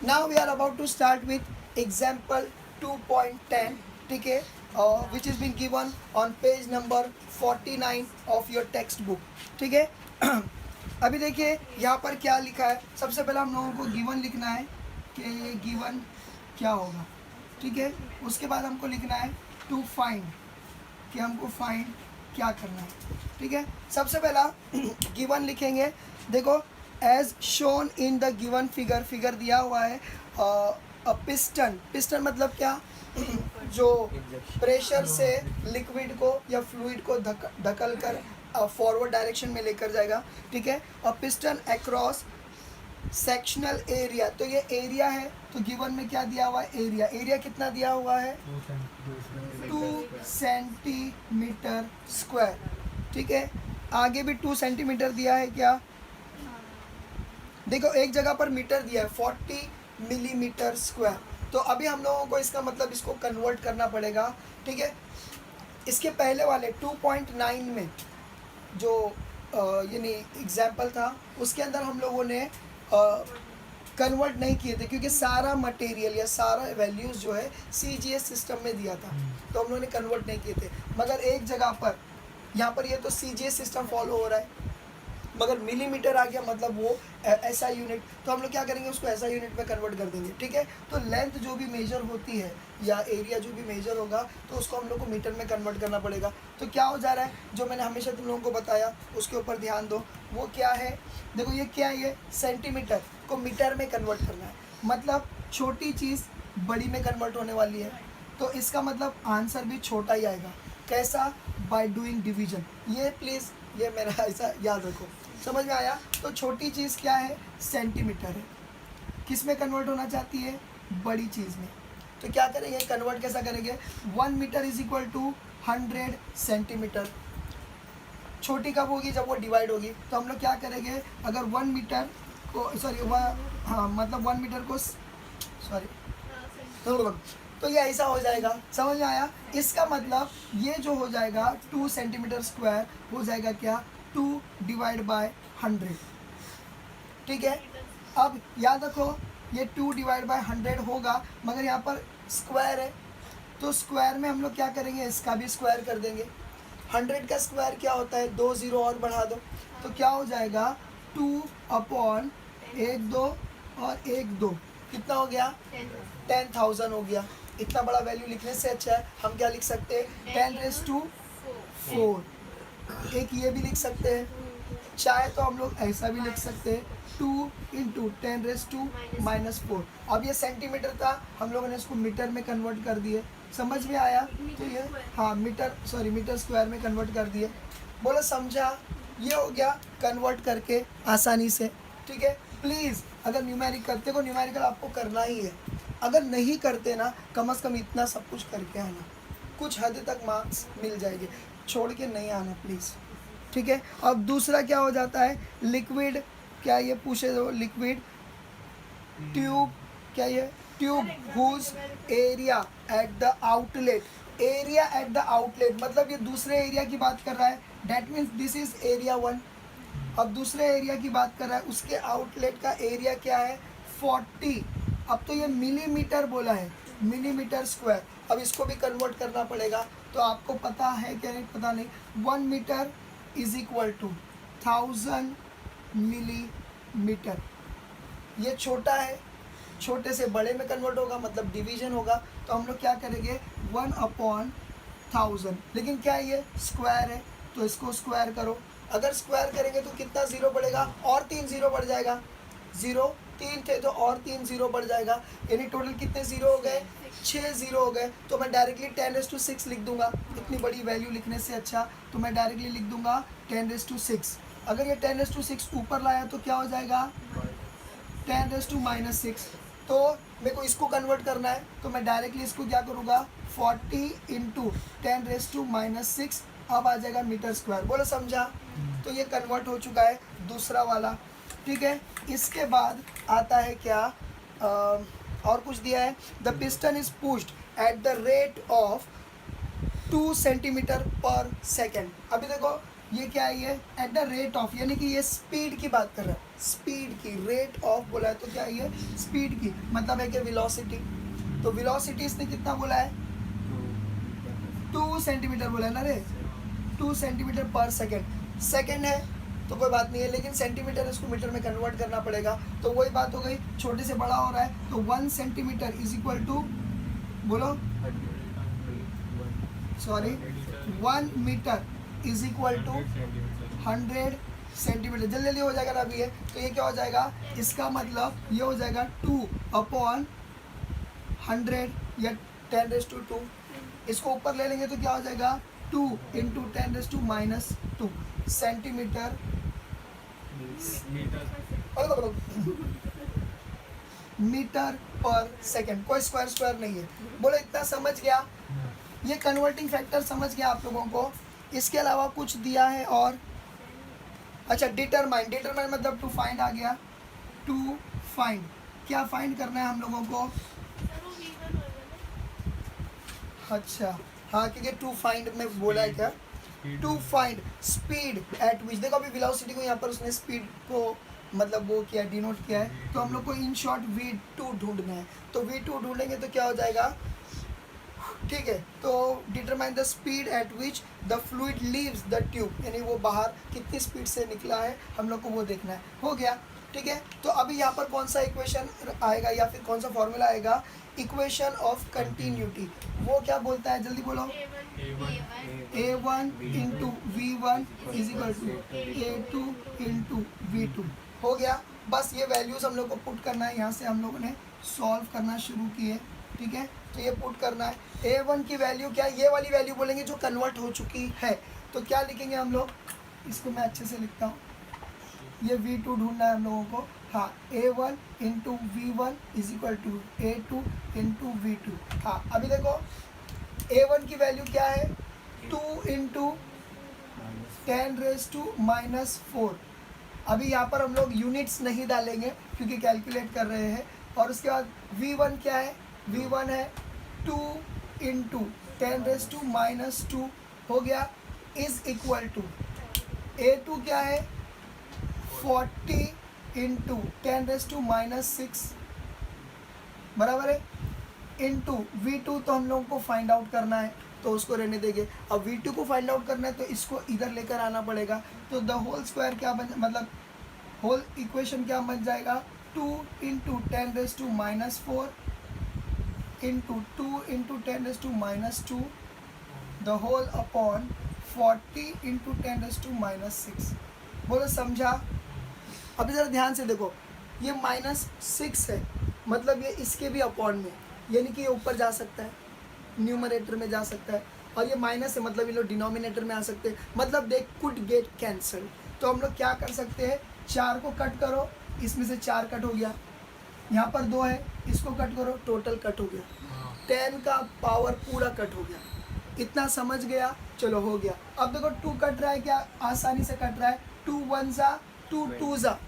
Now we are about to start with example 2.10, ठीक है, which has been given on page number 49 of your textbook, ठीक है. अभी देखिए यहाँ पर क्या लिखा है. सबसे पहले हम लोगों को गिवन लिखना है कि ये गिवन क्या होगा, ठीक है. उसके बाद हमको लिखना है टू फाइंड, कि हमको फाइंड क्या करना है, ठीक है. सबसे पहला गिवन लिखेंगे. देखो, as shown in the given figure, figure दिया हुआ है पिस्टन. पिस्टन मतलब क्या, जो प्रेशर से लिक्विड को या फ्लूइड को धकल कर फॉरवर्ड डायरेक्शन में लेकर जाएगा, ठीक है. और पिस्टन अक्रॉस सेक्शनल एरिया, तो ये एरिया है. तो गिवन में क्या दिया हुआ है, एरिया. एरिया कितना दिया हुआ है, 2 सेंटीमीटर स्क्वायर, ठीक है. आगे भी 2 सेंटीमीटर दिया है क्या. देखो एक जगह पर मीटर दिया है 40 मिलीमीटर स्क्वायर. तो अभी हम लोगों को इसका मतलब इसको कन्वर्ट करना पड़ेगा, ठीक है. इसके पहले वाले 2.9 में जो यानी एग्जाम्पल था, उसके अंदर हम लोगों ने कन्वर्ट नहीं किए थे, क्योंकि सारा मटेरियल या सारा वैल्यूज़ जो है CGS सिस्टम में दिया था, तो हम लोगों ने कन्वर्ट नहीं किए थे. मगर एक जगह पर यहाँ पर ये तो CGS सिस्टम फॉलो हो रहा है, मगर मिलीमीटर आ गया, मतलब वो ऐसा यूनिट. तो हम लोग क्या करेंगे, उसको ऐसा यूनिट में कन्वर्ट कर देंगे, ठीक है. तो लेंथ जो भी मेजर होती है या एरिया जो भी मेजर होगा, तो उसको हम लोग को मीटर में कन्वर्ट करना पड़ेगा. तो क्या हो जा रहा है, जो मैंने हमेशा तुम लोगों को बताया उसके ऊपर ध्यान दो. वो क्या है, देखो ये क्या है, ये सेंटीमीटर को मीटर में कन्वर्ट करना है. मतलब छोटी चीज़ बड़ी में कन्वर्ट होने वाली है, तो इसका मतलब आंसर भी छोटा ही आएगा. कैसा, बाय डूइंग डिवीजन. ये प्लीज़ ये मेरा ऐसा याद रखो, समझ में आया. तो छोटी चीज़ क्या है, सेंटीमीटर है. किस में कन्वर्ट होना चाहती है, बड़ी चीज़ में. तो क्या करेंगे, कन्वर्ट कैसा करेंगे, 1 metre is equal to 100 centimetre. छोटी कब होगी, जब वो डिवाइड होगी. तो हम लोग क्या करेंगे, अगर 1 मीटर को मतलब 1 मीटर को तो ये ऐसा हो जाएगा. समझ में आया. इसका मतलब ये जो हो जाएगा 2 सेंटीमीटर स्क्वायर हो जाएगा क्या, 2 डिवाइड बाय 100, ठीक है. अब याद रखो ये 2 डिवाइड बाय 100 होगा, मगर यहाँ पर स्क्वायर है, तो स्क्वायर में हम लोग क्या करेंगे, इसका भी स्क्वायर कर देंगे. 100 का स्क्वायर क्या होता है, 2 ज़ीरो और बढ़ा दो, तो क्या हो जाएगा 2 अपॉन 1 2 और 1 2, कितना हो गया, 10,000 हो गया. इतना बड़ा वैल्यू लिखने से अच्छा है हम क्या लिख सकते हैं, 10⁻⁴. एक ये भी लिख सकते हैं. चाहे तो हम लोग ऐसा भी लिख सकते हैं, 2 × 10⁻⁻⁴. अब ये सेंटीमीटर था, हम लोगों ने इसको मीटर में कन्वर्ट कर दिए. समझ में आया. तो ये मीटर स्क्वायर में कन्वर्ट कर दिए. बोलो समझा. ये हो गया कन्वर्ट करके आसानी से, ठीक है. प्लीज़ अगर न्यूमेरिकल करते को, न्यूमेरिकल आपको करना ही है. अगर नहीं करते ना, कम से कम इतना सब कुछ करके आना, कुछ हद तक मार्क्स मिल जाएंगे. छोड़ के नहीं आना प्लीज़, ठीक है. अब दूसरा क्या हो जाता है, लिक्विड. क्या ये पूछे दो, लिक्विड ट्यूब. क्या ये tube whose area at the outlet. Area at the outlet मतलब ये दूसरे एरिया की बात कर रहा है. That means this is area 1. अब दूसरे एरिया की बात कर रहा है, उसके आउटलेट का एरिया क्या है, 40. अब तो ये मिलीमीटर बोला है, मिलीमीटर स्क्वायर. अब इसको भी कन्वर्ट करना पड़ेगा. तो आपको पता है क्या, नहीं पता नहीं. 1 metre is equal to 1000 millimetre. ये छोटा है, छोटे से बड़े में कन्वर्ट होगा, मतलब डिवीजन होगा. तो हम लोग क्या करेंगे, 1/1000. लेकिन क्या ये स्क्वायर है, तो इसको स्क्वायर करो. अगर स्क्वायर करेंगे तो कितना ज़ीरो बढ़ेगा, और 3 ज़ीरो बढ़ जाएगा. 3 थे तो और 3 ज़ीरो बढ़ जाएगा, यानी टोटल कितने ज़ीरो हो गए, 6 ज़ीरो हो गए. तो मैं डायरेक्टली 10⁻6 लिख दूंगा. इतनी बड़ी वैल्यू लिखने से अच्छा तो मैं डायरेक्टली लिख दूंगा 10⁻6. अगर ये 10⁻6 ऊपर लाया तो क्या हो जाएगा, 10⁻⁻6. तो मेरे को इसको कन्वर्ट करना है, तो मैं डायरेक्टली इसको क्या करूँगा, 40 × 10⁻⁻6. अब आ जाएगा मीटर स्क्वायर. बोलो समझा. तो ये कन्वर्ट हो चुका है दूसरा वाला, ठीक है. इसके बाद आता है क्या, और कुछ दिया है, the piston is pushed at the rate of 2 centimetre पर सेकेंड. अभी देखो ये क्या है, ये एट द रेट ऑफ, यानी कि ये स्पीड की बात कर रहा है. स्पीड की, रेट ऑफ बोला है तो क्या है ये स्पीड की, मतलब है कि वेलोसिटी। तो वेलोसिटी इसने कितना बोला है 2 सेंटीमीटर बोला है ना रे, 2 सेंटीमीटर पर सेकेंड। सेकेंड है तो कोई बात नहीं है, लेकिन सेंटीमीटर इसको मीटर में कन्वर्ट करना पड़ेगा। तो वही बात हो गई, छोटे से बड़ा हो रहा है तो 1 सेंटीमीटर इज इक्वल टू, बोलो sorry, 1 metre is equal to 100 centimetre. जल्दी जल्दी हो जाएगा ना अभी ये, तो ये क्या हो जाएगा, इसका मतलब ये हो जाएगा 2/100 या 10⁻²। इसको ऊपर ले लेंगे तो क्या हो जाएगा 2 इंटू 10⁻⁻² सेंटीमीटर मीटर पर सेकेंड। कोई स्क्वायर नहीं है, बोलो इतना समझ गया, ये कन्वर्टिंग फैक्टर समझ गया आप लोगों को। इसके अलावा कुछ दिया है और, अच्छा डिटरमाइन, डिटरमाइन मतलब टू फाइंड आ गया, टू फाइंड, क्या फाइंड करना है हम लोगों को, अच्छा हाँ क्योंकि टू फाइंड में बोला है क्या, to find speed at which, देखो अभी वेलोसिटी को यहाँ पर उसने स्पीड को मतलब वो किया, डिनोट किया है, तो हम लोग को इन शॉर्ट v2 ढूंढना है। तो v2 ढूंढेंगे तो क्या हो जाएगा, ठीक है, तो determine the speed at which the fluid leaves the tube, यानी वो बाहर कितनी स्पीड से निकला है हम लोग को वो देखना है। हो गया, ठीक है। तो अभी यहाँ पर कौन सा इक्वेशन आएगा या फिर कौन सा फॉर्मूला आएगा, इक्वेशन ऑफ कंटिन्यूटी। वो क्या बोलता है, जल्दी बोलो, a1 into v1 is equal to a2 into v2। हो गया, बस ये वैल्यूज़ हम लोग को पुट करना है, यहाँ से हम लोगों ने सॉल्व करना शुरू किए, ठीक है। तो ये पुट करना है, a1 की वैल्यू क्या, ये वाली वैल्यू बोलेंगे जो कन्वर्ट हो चुकी है। तो क्या लिखेंगे हम लोग, इसको मैं अच्छे से लिखता हूँ, ये v2 ढूंढना है हम लोगों को, हाँ a1 into v1 is equal to a2 into v2। हाँ अभी देखो a1 की वैल्यू क्या है 2 इंटू 10⁻⁻⁴। अभी यहाँ पर हम लोग यूनिट्स नहीं डालेंगे क्योंकि कैलकुलेट कर रहे हैं। और उसके बाद v1 क्या है, v1 है 2 इंटू 10⁻⁻² हो गया, इज इक्वल टू a2 क्या है 40 इंटू 10⁻⁻�6 बराबर है, इंटू v2 तो हम लोगों को फाइंड आउट करना है तो उसको रहने देंगे। अब v2 को फाइंड आउट करना है तो इसको इधर लेकर आना पड़ेगा। तो द होल स्क्वायर क्या बन, मतलब होल इक्वेशन क्या बन जाएगा 2 into 10⁻⁻⁴ into 2 into 10⁻⁻² the whole upon 40 into 10⁻⁻�6। बोलो समझा। अभी ज़रा ध्यान से देखो, ये -6 है, मतलब ये इसके भी अपॉन में, यानी कि ये ऊपर जा सकता है, न्यूमरेटर में जा सकता है, और ये माइनस है मतलब ये लोग डिनोमिनेटर में आ सकते हैं, मतलब दे कुड गेट कैंसल। तो हम लोग क्या कर सकते हैं, 4 को कट करो, इसमें से 4 कट हो गया, यहाँ पर 2 है, इसको कट करो, टोटल कट हो गया, 10 का पावर पूरा कट हो गया। इतना समझ गया, चलो हो गया। अब देखो 2 कट रहा है, क्या आसानी से कट रहा है, 2 1 ज़ा 2 2 ज़ा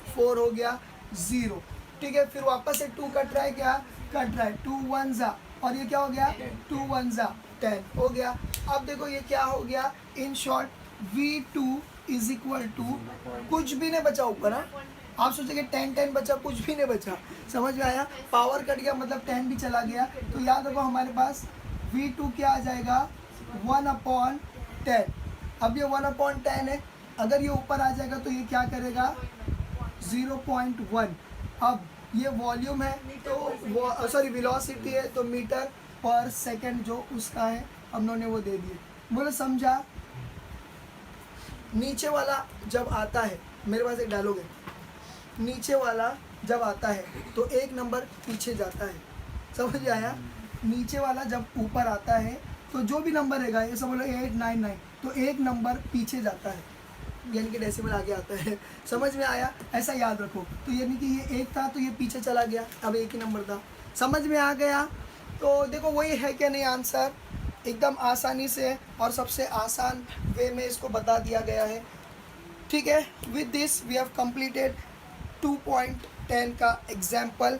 4 हो गया 0, ठीक है। फिर वापस से 2 कट रहा है, क्या कट रहा है 2 1 ज़ा, और ये क्या हो गया 2 1 ज़ा 10 हो गया। अब देखो ये क्या हो गया, in short v2 is equal to, कुछ भी नहीं बचा ऊपर, हाँ आप सोचेंगे 10 10 बचा, कुछ भी नहीं बचा, समझ में आया, पावर कट गया मतलब 10 भी चला गया। तो याद रखो हमारे पास v2 क्या आ जाएगा 1/10। अब ये 1/10 है, अगर ये ऊपर आ जाएगा तो ये क्या करेगा 0.1। अब ये वॉल्यूम है तो सॉरी वेलोसिटी है, तो मीटर पर सेकंड जो उसका है हम लोगों ने वो दे दिए। बोलो समझा। नीचे वाला जब आता है, मेरे पास एक डालोगे, नीचे वाला जब आता है तो एक नंबर पीछे जाता है, समझ आया। नीचे वाला जब ऊपर आता है तो जो भी नंबर रहेगा, ये समझ लो 899, तो एक नंबर पीछे जाता है, यानी कि डेसिमल आगे आता है, समझ में आया, ऐसा याद रखो। तो यानी कि ये 1 था तो ये पीछे चला गया, अब एक ही नंबर था, समझ में आ गया। तो देखो वही है क्या नहीं, आंसर एकदम आसानी से और सबसे आसान वे में इसको बता दिया गया है, ठीक है। With this we have completed 2.10 का एग्जाम्पल।